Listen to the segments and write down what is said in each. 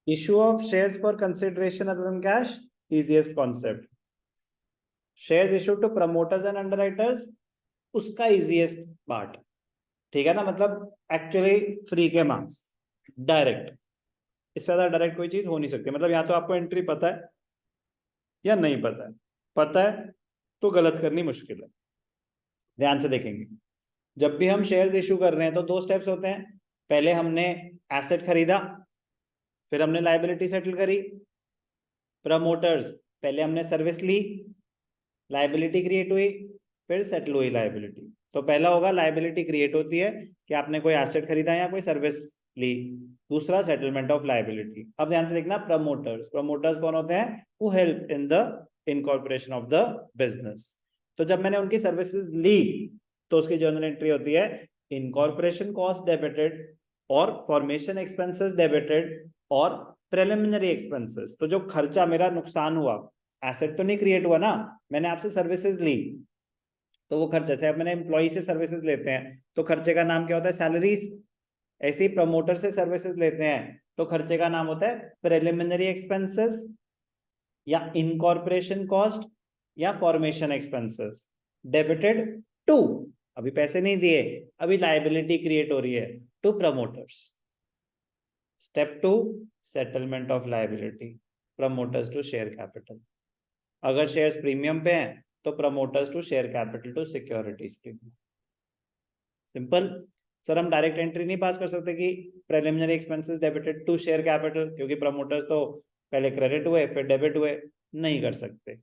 Issue of shares for consideration other than cash, easiest concept. Shares issued to promoters and underwriters, उसका easiest part. ठीक है ना, मतलब actually free के marks, direct, इससे ज्यादा डायरेक्ट कोई चीज हो नहीं सकती। मतलब या तो आपको एंट्री पता है या नहीं पता है, पता है तो गलत करनी मुश्किल है। ध्यान से देखेंगे, जब भी हम शेयर्स इशू कर रहे हैं तो दो स्टेप्स होते हैं। पहले हमने एसेट खरीदा, फिर हमने लायबिलिटी सेटल करी। प्रमोटर्स, पहले हमने सर्विस ली, लायबिलिटी क्रिएट हुई, फिर सेटल हुई लायबिलिटी। तो पहला होगा लायबिलिटी क्रिएट होती है कि आपने कोई एसेट खरीदा या कोई सर्विस ली। दूसरा सेटलमेंट ऑफ लायबिलिटी। अब ध्यान से देखना, प्रमोटर्स, प्रमोटर्स कौन होते हैं? Who help in the incorporation of the business. तो जब मैंने उनकी सर्विसेज ली तो उसकी जर्नल एंट्री होती है इनकॉर्पोरेशन कॉस्ट डेबिटेड और फॉर्मेशन एक्सपेंसेस डेबिटेड और प्रिलिमिनरी एक्सपेंसेस। तो जो खर्चा मेरा नुकसान हुआ, एसेट तो नहीं क्रिएट हुआ ना, मैंने आपसे सर्विसेज ली, तो वो खर्चा, जैसे अब मैंने एम्प्लॉय से सर्विसेज लेते हैं तो खर्चे का नाम क्या होता है? सैलरीज। ऐसे ही प्रमोटर से सर्विसेज लेते हैं तो खर्चे का नाम होता है प्रिलिमिनरी एक्सपेंसेस या इनकॉर्पोरेशन कॉस्ट या फॉर्मेशन एक्सपेंसेस डेबिटेड टू, अभी पैसे नहीं दिए, अभी लायबिलिटी क्रिएट हो रही है, to promoters. Step 2, settlement of liability, promoters to share capital. अगर शेयर्स प्रीमियम पे हैं तो promoters to share capital to securities premium. Simple. Sir हम डायरेक्ट एंट्री नहीं पास कर सकते कि preliminary expenses debited to share capital, क्योंकि प्रमोटर्स तो पहले क्रेडिट हुए फिर डेबिट हुए, नहीं कर सकते।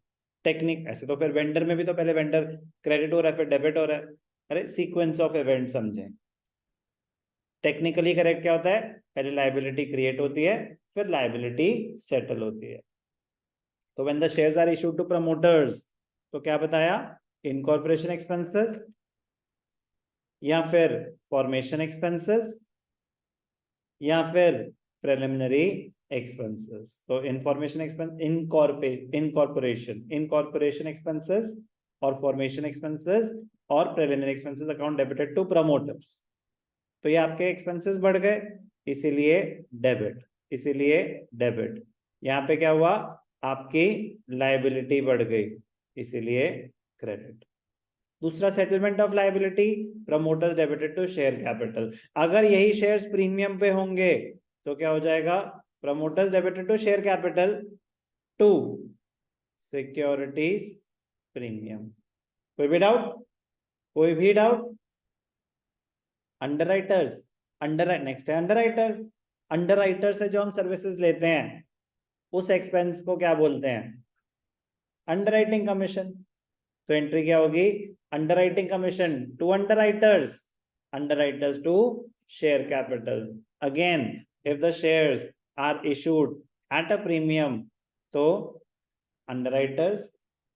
टेक्निक ऐसे तो फिर वेंडर में भी तो पहले वेंडर क्रेडिट हो रहा है फिर डेबिट हो रहा है। अरे सीक्वेंस ऑफ इवेंट समझें। टेक्निकली करेक्ट क्या होता है? पहले लायबिलिटी क्रिएट होती है फिर लायबिलिटी सेटल होती है। तो when the shares are issued to promoters, तो क्या बताया? इनकॉर्पोरेशन एक्सपेंसेस या फिर फॉर्मेशन एक्सपेंसेस या फिर प्रिलिमिनरी एक्सपेंसेस। तो इनफॉर्मेशन एक्सपेंस, इनकॉर्पोरेशन एक्सपेंसेस और फॉर्मेशन एक्सपेंसेस और preliminary expenses account debited to promoters. तो ये आपके एक्सपेंसेस बढ़ गए, इसीलिए डेबिट, इसीलिए डेबिट। यहाँ पे क्या हुआ? आपकी लायबिलिटी बढ़ गई, इसीलिए क्रेडिट। दूसरा settlement of liability, promoters debited to share capital. अगर यही शेयर्स प्रीमियम पे होंगे तो क्या हो जाएगा? Promoters debited to share capital to securities premium. कोई भी डाउट? कोई भी डाउट? अंडरराइटर्स, नेक्स्ट है अंडरराइटर्स। अंडरराइटर से जो हम सर्विसेज लेते हैं उस एक्सपेंस को क्या बोलते हैं? Underwriting commission. तो एंट्री क्या होगी? Underwriting commission to underwriters, underwriters to share capital. Again if the shares are issued at a premium, तो underwriters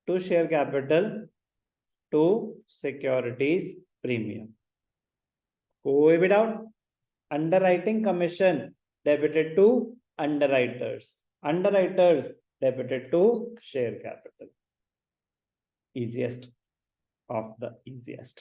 to share capital to securities premium. कोई भी doubt? Underwriting commission debited to underwriters, underwriters debited to share capital. Easiest of the easiest.